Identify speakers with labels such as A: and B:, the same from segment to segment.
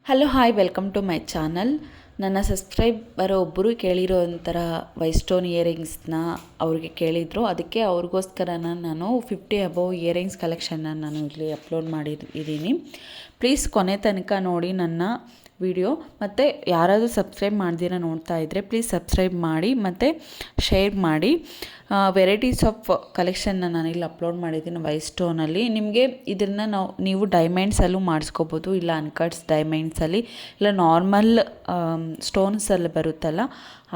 A: Hello hi welcome to my channel. ನನ್ನ subscriber ಒಬ್ಬರು ಕೇಳಿರೋ ಒಂಥರ ವೈಟ್ ಸ್ಟೋನ್ ಇಯರಿಂಗ್ಸ್ನ ಅವ್ರಿಗೆ ಕೇಳಿದರು. ಅದಕ್ಕೆ ಅವ್ರಿಗೋಸ್ಕರ ನಾನು 50 ಅಬೌವ್ ಇಯರಿಂಗ್ಸ್ ಕಲೆಕ್ಷನ್ನ ನಾನು ಇಲ್ಲಿ ಅಪ್ಲೋಡ್ ಮಾಡಿದ್ದೀನಿ. ಪ್ಲೀಸ್ ಕೊನೆ ತನಕ ನೋಡಿ ನನ್ನ ವಿಡಿಯೋ. ಮತ್ತು ಯಾರಾದರೂ ಸಬ್ಸ್ಕ್ರೈಬ್ ಮಾಡ್ದಿರ ನೋಡ್ತಾ ಇದ್ದರೆ ಪ್ಲೀಸ್ ಸಬ್ಸ್ಕ್ರೈಬ್ ಮಾಡಿ ಮತ್ತು ಶೇರ್ ಮಾಡಿ. ವೆರೈಟೀಸ್ ಆಫ್ ಕಲೆಕ್ಷನ್ನ ನಾನಿಲ್ಲಿ ಅಪ್ಲೋಡ್ ಮಾಡಿದ್ದೀನಿ ವೈಟ್ ಸ್ಟೋನಲ್ಲಿ. ನಿಮಗೆ ಇದನ್ನು ನೀವು ಡೈಮಂಡ್ಸಲ್ಲೂ ಮಾಡಿಸ್ಕೋಬೋದು, ಇಲ್ಲ ಅನ್ಕಟ್ಸ್ ಡೈಮಂಡ್ಸಲ್ಲಿ, ಇಲ್ಲ ನಾರ್ಮಲ್ ಸ್ಟೋನ್ಸಲ್ಲಿ ಬರುತ್ತಲ್ಲ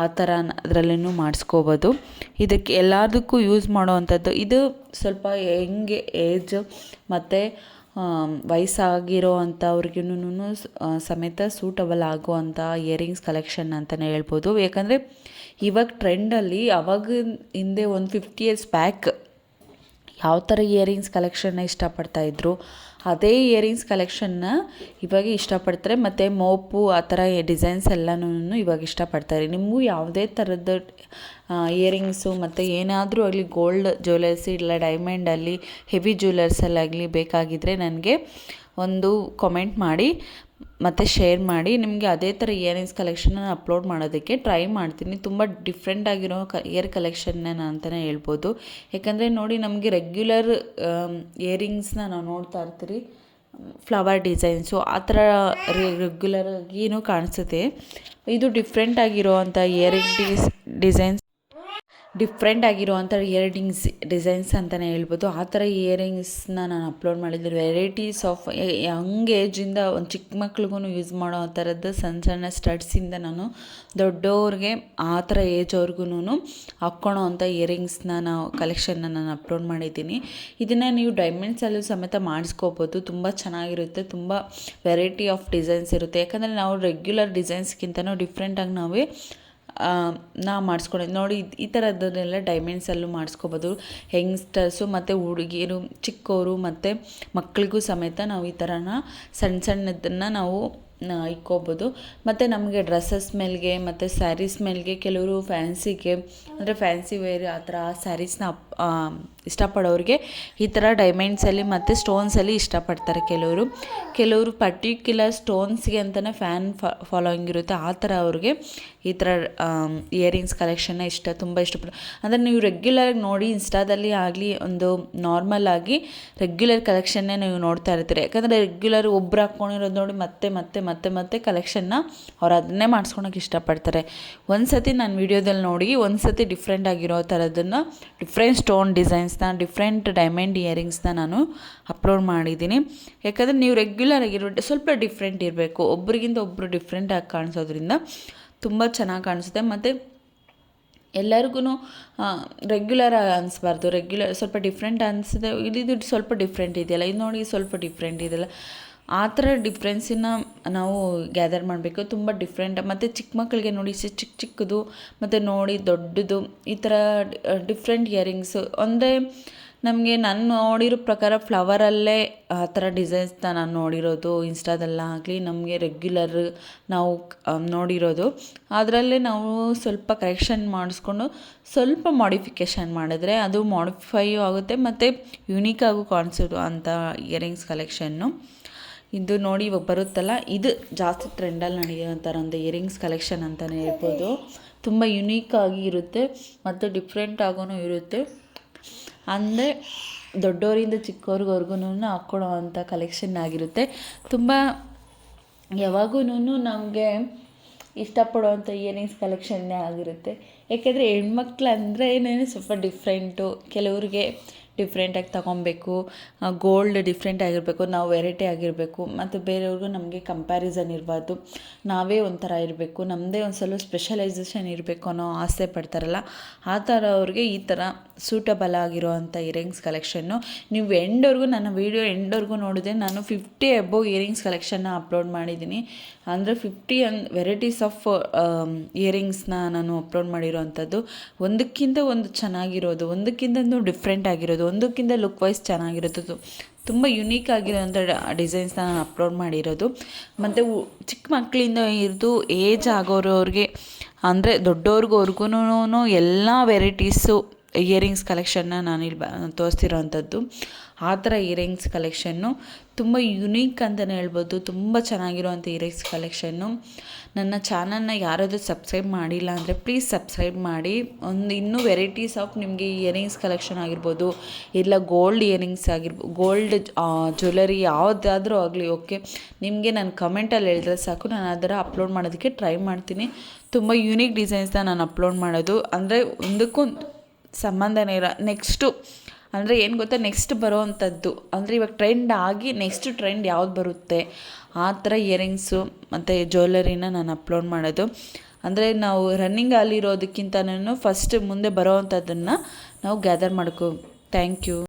A: ಆ ಥರ ಅದರಲ್ಲೂ ಮಾಡಿಸ್ಕೋಬೋದು. ಇದಕ್ಕೆ ಎಲ್ಲದಕ್ಕೂ ಯೂಸ್ ಮಾಡೋವಂಥದ್ದು. ಇದು ಸ್ವಲ್ಪ ಹೆಂಗೆ ಏಜ್ ಮತ್ತು ವಯಸ್ಸಾಗಿರೋ ಅಂಥವ್ರಿಗೂ ಸಮೇತ ಸೂಟಬಲ್ ಆಗುವಂಥ ಇಯರಿಂಗ್ಸ್ ಕಲೆಕ್ಷನ್ ಅಂತಲೇ ಹೇಳ್ಬೋದು. ಯಾಕಂದರೆ ಇವಾಗ ಟ್ರೆಂಡಲ್ಲಿ ಅವಾಗ ಹಿಂದೆ ಒಂದು 50 ಇಯರ್ಸ್ ಬ್ಯಾಕ್ ಯಾವ ಥರ ಇಯರಿಂಗ್ಸ್ ಕಲೆಕ್ಷನ್ನ ಇಷ್ಟಪಡ್ತಾಯಿದ್ರು ಅದೇ ಇಯರಿಂಗ್ಸ್ ಕಲೆಕ್ಷನ್ನ ಇವಾಗ ಇಷ್ಟಪಡ್ತಾರೆ. ಮತ್ತು ಮೋಪು ಆ ಥರ ಡಿಸೈನ್ಸ್ ಎಲ್ಲನೂ ಇವಾಗ ಇಷ್ಟಪಡ್ತಾರೆ. ನಿಮಗೂ ಯಾವುದೇ ಥರದ ಇಯರಿಂಗ್ಸು ಮತ್ತು ಏನಾದರೂ ಆಗಲಿ ಗೋಲ್ಡ್ ಜ್ಯುವೆಲರ್ಸ್ ಇಲ್ಲ ಡೈಮಂಡಲ್ಲಿ ಹೆವಿ ಜ್ಯುವೆಲರ್ಸಲ್ಲಾಗಲಿ ಬೇಕಾಗಿದ್ದರೆ ನನಗೆ ಒಂದು ಕಾಮೆಂಟ್ ಮಾಡಿ ಮತ್ತು ಶೇರ್ ಮಾಡಿ. ನಿಮಗೆ ಅದೇ ಥರ ಇಯರಿಂಗ್ಸ್ ಕಲೆಕ್ಷನ್ನ ಅಪ್ಲೋಡ್ ಮಾಡೋದಕ್ಕೆ ಟ್ರೈ ಮಾಡ್ತೀನಿ. ತುಂಬ ಡಿಫ್ರೆಂಟಾಗಿರೋ ಇಯರ್ ಕಲೆಕ್ಷನ್ನ ಅಂತಲೇ ಹೇಳ್ಬೋದು. ಯಾಕಂದರೆ ನೋಡಿ, ನಮಗೆ ರೆಗ್ಯುಲರ್ ಇಯರಿಂಗ್ಸ್ನ ನಾವು ನೋಡ್ತಾ ಇರ್ತೀರಿ, ಫ್ಲವರ್ ಡಿಸೈನ್ಸು ಆ ಥರ ರೆಗ್ಯುಲರಾಗಿಯೂ ಕಾಣಿಸುತ್ತೆ. ಇದು ಡಿಫ್ರೆಂಟಾಗಿರೋ ಅಂಥ ಡಿಫ್ರೆಂಟ್ ಆಗಿರುವಂಥ ಇಯರಿಂಗ್ಸ್ ಡಿಸೈನ್ಸ್ ಅಂತಲೇ ಹೇಳ್ಬೋದು. ಆ ಥರ ಇಯರಿಂಗ್ಸ್ನ ನಾನು ಅಪ್ಲೋಡ್ ಮಾಡಿದ್ದೀನಿ. ವೆರೈಟೀಸ್ ಆಫ್ ಯಂಗ್ ಏಜಿಂದ ಒಂದು ಚಿಕ್ಕ ಮಕ್ಳಿಗೂ ಯೂಸ್ ಮಾಡೋ ಥರದ್ದು ಸಣ್ಣ ಸಣ್ಣ ಸ್ಟಡ್ಸಿಂದ ನಾನು ದೊಡ್ಡವ್ರಿಗೆ ಆ ಥರ ಏಜ್ ಅವ್ರಿಗೂ ಹಾಕ್ಕೊಳೋ ಅಂಥ ಇಯರಿಂಗ್ಸ್ನ ಕಲೆಕ್ಷನ್ನ ನಾನು ಅಪ್ಲೋಡ್ ಮಾಡಿದ್ದೀನಿ. ಇದನ್ನು ನೀವು ಡೈಮಂಡ್ಸಲ್ಲೂ ಸಮೇತ ಮಾಡಿಸ್ಕೋಬೋದು. ತುಂಬ ಚೆನ್ನಾಗಿರುತ್ತೆ, ತುಂಬ ವೆರೈಟಿ ಆಫ್ ಡಿಸೈನ್ಸ್ ಇರುತ್ತೆ. ಯಾಕಂದರೆ ನಾವು ರೆಗ್ಯುಲರ್ ಡಿಸೈನ್ಸ್ಗಿಂತನೂ ಡಿಫ್ರೆಂಟಾಗಿ ನಾವು ಮಾಡಿಸ್ಕೊಂಡಿದ್ದು ನೋಡಿ. ಈ ಥರದ್ದನ್ನೆಲ್ಲ ಡೈಮಂಡ್ಸಲ್ಲೂ ಮಾಡಿಸ್ಕೋಬೋದು. ಯಂಗ್ಸ್ಟರ್ಸು ಮತ್ತು ಹುಡುಗಿಯರು, ಚಿಕ್ಕವರು ಮತ್ತು ಮಕ್ಕಳಿಗೂ ಸಮೇತ ನಾವು ಈ ಥರನ ಸಣ್ಣದನ್ನು ನಾವು ಇಕ್ಕೋಬೋದು. ಮತ್ತು ನಮಗೆ ಡ್ರೆಸ್ಸಸ್ ಮೇಲೆಗೆ ಮತ್ತು ಸ್ಯಾರೀಸ್ ಮೇಲೆಗೆ ಕೆಲವರು ಫ್ಯಾನ್ಸಿಗೆ ಅಂದರೆ ಫ್ಯಾನ್ಸಿ ವೇರ್ ಆ ಥರ ಸ್ಯಾರೀಸ್ನ ಇಷ್ಟಪಡೋರಿಗೆ ಈ ಥರ ಡೈಮಂಡ್ಸಲ್ಲಿ ಮತ್ತು ಸ್ಟೋನ್ಸಲ್ಲಿ ಇಷ್ಟಪಡ್ತಾರೆ. ಕೆಲವರು ಪರ್ಟಿಕ್ಯುಲರ್ ಸ್ಟೋನ್ಸ್ಗೆ ಅಂತಲೇ ಫಾಲೋಯಿಂಗ್ ಇರುತ್ತೆ. ಆ ಥರ ಅವ್ರಿಗೆ ಈ ಥರ ಇಯರಿಂಗ್ಸ್ ಕಲೆಕ್ಷನ್ನ ತುಂಬ ಇಷ್ಟಪಡ. ಅಂದರೆ ನೀವು ರೆಗ್ಯುಲರಾಗಿ ನೋಡಿ, ಇನ್ಸ್ಟಾದಲ್ಲಿ ಆಗಲಿ ಒಂದು ನಾರ್ಮಲ್ ಆಗಿ ರೆಗ್ಯುಲರ್ ಕಲೆಕ್ಷನ್ನೇ ನೀವು ನೋಡ್ತಾ ಇರ್ತೀರಿ. ಯಾಕಂದರೆ ರೆಗ್ಯುಲರ್ ಒಬ್ರು ಹಾಕ್ಕೊಂಡಿರೋದು ನೋಡಿ ಮತ್ತೆ ಮತ್ತೆ ಮತ್ತೆ ಮತ್ತೆ ಕಲೆಕ್ಷನ್ನ ಅವ್ರು ಅದನ್ನೇ ಮಾಡಿಸ್ಕೊಳಕ್ಕೆ ಇಷ್ಟಪಡ್ತಾರೆ. ಒಂದು ಸತಿ ನಾನು ವೀಡಿಯೋದಲ್ಲಿ ನೋಡಿ, ಒಂದು ಸತಿ ಡಿಫ್ರೆಂಟ್ ಆಗಿರೋ ಥರದನ್ನು ಡಿಫ್ರೆಂಟ್ ಸ್ಟೋನ್ ಡಿಸೈನ್ಸ್ನ, ಡಿಫ್ರೆಂಟ್ ಡೈಮಂಡ್ ಇಯರಿಂಗ್ಸ್ನ ನಾನು ಅಪ್ಲೋಡ್ ಮಾಡಿದ್ದೀನಿ. ಯಾಕಂದರೆ ನೀವು ರೆಗ್ಯುಲರ್ ಆಗಿರೋ ಸ್ವಲ್ಪ ಡಿಫ್ರೆಂಟ್ ಇರಬೇಕು. ಒಬ್ರಿಗಿಂತ ಒಬ್ಬರು ಡಿಫ್ರೆಂಟಾಗಿ ಕಾಣಿಸೋದ್ರಿಂದ ತುಂಬ ಚೆನ್ನಾಗಿ ಕಾಣಿಸುತ್ತೆ. ಮತ್ತು ಎಲ್ಲರಿಗೂ ರೆಗ್ಯುಲರ್ ಅನಿಸ್ಬಾರ್ದು. ರೆಗ್ಯುಲರ್ ಸ್ವಲ್ಪ ಡಿಫ್ರೆಂಟ್ ಅನಿಸಿದೆ. ಇದು ಸ್ವಲ್ಪ ಡಿಫ್ರೆಂಟ್ ಇದೆಯಲ್ಲ, ಇದು ನೋಡಿ ಸ್ವಲ್ಪ ಡಿಫ್ರೆಂಟ್ ಇದೆಯಲ್ಲ, ಆ ಥರ ಡಿಫ್ರೆನ್ಸನ್ನ ನಾವು ಗ್ಯಾದರ್ ಮಾಡಬೇಕು. ತುಂಬ ಡಿಫ್ರೆಂಟ್. ಮತ್ತು ಚಿಕ್ಕ ಮಕ್ಕಳಿಗೆ ನೋಡಿ ಚಿಕ್ಕದು ಮತ್ತು ನೋಡಿ ದೊಡ್ಡದು, ಈ ಥರ ಡಿಫ್ರೆಂಟ್ ಇಯರಿಂಗ್ಸು. ಅಂದರೆ ನಮಗೆ ನಾನು ನೋಡಿರೋ ಪ್ರಕಾರ ಫ್ಲವರಲ್ಲೇ ಆ ಥರ ಡಿಸೈನ್ಸ್ನ ನಾನು ನೋಡಿರೋದು ಇನ್ಸ್ಟಾದಲ್ಲಾಗಲಿ, ನಮಗೆ ರೆಗ್ಯುಲರ್ ನಾವು ನೋಡಿರೋದು. ಅದರಲ್ಲೇ ನಾವು ಸ್ವಲ್ಪ ಕರೆಕ್ಷನ್ ಮಾಡಿಸ್ಕೊಂಡು ಸ್ವಲ್ಪ ಮಾಡಿಫಿಕೇಷನ್ ಮಾಡಿದ್ರೆ ಅದು ಮಾಡಿಫೈಯೂ ಆಗುತ್ತೆ ಮತ್ತು ಯುನೀಕಾಗೂ ಕಾಣಿಸೋದು ಅಂಥ ಇಯರಿಂಗ್ಸ್ ಕಲೆಕ್ಷನ್ನು. ಇದು ನೋಡಿ ಇವಾಗ ಬರುತ್ತಲ್ಲ, ಇದು ಜಾಸ್ತಿ ಟ್ರೆಂಡಲ್ಲಿ ನಡೆಯೋ ಥರ ಒಂದು ಇಯರಿಂಗ್ಸ್ ಕಲೆಕ್ಷನ್ ಅಂತಲೇ ಹೇಳ್ಬೋದು. ತುಂಬ ಯುನೀಕಾಗಿ ಇರುತ್ತೆ ಮತ್ತು ಡಿಫ್ರೆಂಟ್ ಆಗೂ ಇರುತ್ತೆ. ಅಂದರೆ ದೊಡ್ಡವರಿಂದ ಚಿಕ್ಕವ್ರಿಗವ್ರಿಗೂ ಹಾಕ್ಕೊಳೋ ಅಂಥ ಕಲೆಕ್ಷನ್ ಆಗಿರುತ್ತೆ. ತುಂಬ ಯಾವಾಗೂ ನಮಗೆ ಇಷ್ಟಪಡುವಂಥ ಇಯರಿಂಗ್ಸ್ ಕಲೆಕ್ಷನ್ನೇ ಆಗಿರುತ್ತೆ. ಯಾಕೆಂದರೆ ಹೆಣ್ಮಕ್ಳು ಅಂದರೆ ಸ್ವಲ್ಪ ಡಿಫ್ರೆಂಟು. ಕೆಲವ್ರಿಗೆ ಡಿಫ್ರೆಂಟಾಗಿ ತೊಗೊಬೇಕು, ಗೋಲ್ಡ್ ಡಿಫ್ರೆಂಟ್ ಆಗಿರಬೇಕು, ನಾವು ವೆರೈಟಿ ಆಗಿರಬೇಕು, ಮತ್ತು ಬೇರೆಯವ್ರಿಗೂ ನಮಗೆ ಕಂಪ್ಯಾರಿಸನ್ ಇರಬಾರ್ದು, ನಾವೇ ಒಂಥರ ಇರಬೇಕು, ನಮ್ಮದೇ ಒಂದು ಸ್ವಲ್ಪ ಸ್ಪೆಷಲೈಸೇಷನ್ ಇರಬೇಕು ಅನ್ನೋ ಆಸೆ ಪಡ್ತಾರಲ್ಲ, ಆ ಥರ ಅವ್ರಿಗೆ ಈ ಥರ ಸೂಟಬಲ್ ಆಗಿರೋ ಅಂಥ ಇಯರಿಂಗ್ಸ್ ಕಲೆಕ್ಷನ್ನು. ನೀವು ನನ್ನ ವೀಡಿಯೋ ಎಂಡ್ವರೆಗೂ ನೋಡಿದ್ರೆ ನಾನು 50 ಅಬೌವ್ ಇಯರಿಂಗ್ಸ್ ಕಲೆಕ್ಷನ್ನ ಅಪ್ಲೋಡ್ ಮಾಡಿದ್ದೀನಿ. ಅಂದರೆ 50 ವೆರೈಟೀಸ್ ಆಫ್ ಇಯರಿಂಗ್ಸ್ನ ನಾನು ಅಪ್ಲೋಡ್ ಮಾಡಿರೋ ಅಂಥದ್ದು. ಒಂದಕ್ಕಿಂತ ಒಂದು ಚೆನ್ನಾಗಿರೋದು, ಒಂದಕ್ಕಿಂತ ಡಿಫ್ರೆಂಟ್ ಆಗಿರೋದು, ಒಂದಕ್ಕಿಂತ ಲುಕ್ ವೈಸ್ ಚೆನ್ನಾಗಿರೋದು, ತುಂಬ ಯುನೀಕ್ ಆಗಿರೋಂಥ ಡಿಸೈನ್ಸ್ನ ನಾನು ಅಪ್ಲೋಡ್ ಮಾಡಿರೋದು. ಮತ್ತು ಚಿಕ್ಕ ಮಕ್ಕಳಿಂದ ಹಿಡಿದು ಏಜ್ ಆಗೋರವ್ರಿಗೆ ಅಂದರೆ ದೊಡ್ಡವ್ರಿಗವ್ರಿಗೂ ಎಲ್ಲ ವೆರೈಟೀಸು ಇಯರಿಂಗ್ಸ್ ಕಲೆಕ್ಷನ್ನ ನಾನಿಲ್ಲಿ ತೋರಿಸ್ತಿರೋ ಅಂಥದ್ದು. ಆ ಥರ ಇಯರಿಂಗ್ಸ್ ಕಲೆಕ್ಷನ್ನು ತುಂಬ ಯುನೀಕ್ ಅಂತಲೇ ಹೇಳ್ಬೋದು. ತುಂಬ ಚೆನ್ನಾಗಿರುವಂಥ ಇಯರಿಂಗ್ಸ್ ಕಲೆಕ್ಷನ್ನು. ನನ್ನ ಚಾನಲ್ನ ಯಾರಾದರೂ ಸಬ್ಸ್ಕ್ರೈಬ್ ಮಾಡಿಲ್ಲ ಅಂದರೆ ಪ್ಲೀಸ್ ಸಬ್ಸ್ಕ್ರೈಬ್ ಮಾಡಿ. ಇನ್ನೂ ವೆರೈಟೀಸ್ ಆಫ್ ನಿಮಗೆ ಇಯರಿಂಗ್ಸ್ ಕಲೆಕ್ಷನ್ ಆಗಿರ್ಬೋದು, ಇಲ್ಲ ಗೋಲ್ಡ್ ಇಯರಿಂಗ್ಸ್ ಆಗಿರ್ಬೋದು, ಗೋಲ್ಡ್ ಜ್ಯುವೆಲರಿ ಯಾವುದಾದ್ರೂ ಆಗಲಿ ಓಕೆ, ನಿಮಗೆ ನಾನು ಕಮೆಂಟಲ್ಲಿ ಹೇಳಿದ್ರೆ ಸಾಕು, ನಾನು ಅದರ ಅಪ್ಲೋಡ್ ಮಾಡೋದಕ್ಕೆ ಟ್ರೈ ಮಾಡ್ತೀನಿ. ತುಂಬ ಯೂನಿಕ್ ಡಿಸೈನ್ಸ್ನ ನಾನು ಅಪ್ಲೋಡ್ ಮಾಡೋದು, ಅಂದರೆ ಒಂದಕ್ಕೂ ಸಂಬಂಧನೇ ಇರೋ ನೆಕ್ಸ್ಟು ಅಂದರೆ ಏನು ಗೊತ್ತಾ, ನೆಕ್ಸ್ಟ್ ಬರೋವಂಥದ್ದು ಅಂದರೆ ಇವಾಗ ಟ್ರೆಂಡ್ ಆಗಿ ನೆಕ್ಸ್ಟ್ ಟ್ರೆಂಡ್ ಯಾವ್ದು ಬರುತ್ತೆ ಆ ಥರ ಇಯರಿಂಗ್ಸು ಮತ್ತು ಜ್ಯುವೆಲರಿನ ನಾನು ಅಪ್ಲೋಡ್ ಮಾಡೋದು. ಅಂದರೆ ನಾವು ರನ್ನಿಂಗ್ ಅಲ್ಲಿರೋದಕ್ಕಿಂತನೂ ಫಸ್ಟ್ ಮುಂದೆ ಬರೋವಂಥದ್ದನ್ನು ನಾವು ಗ್ಯಾದರ್ ಮಾಡ್ಕೋ. Thank you.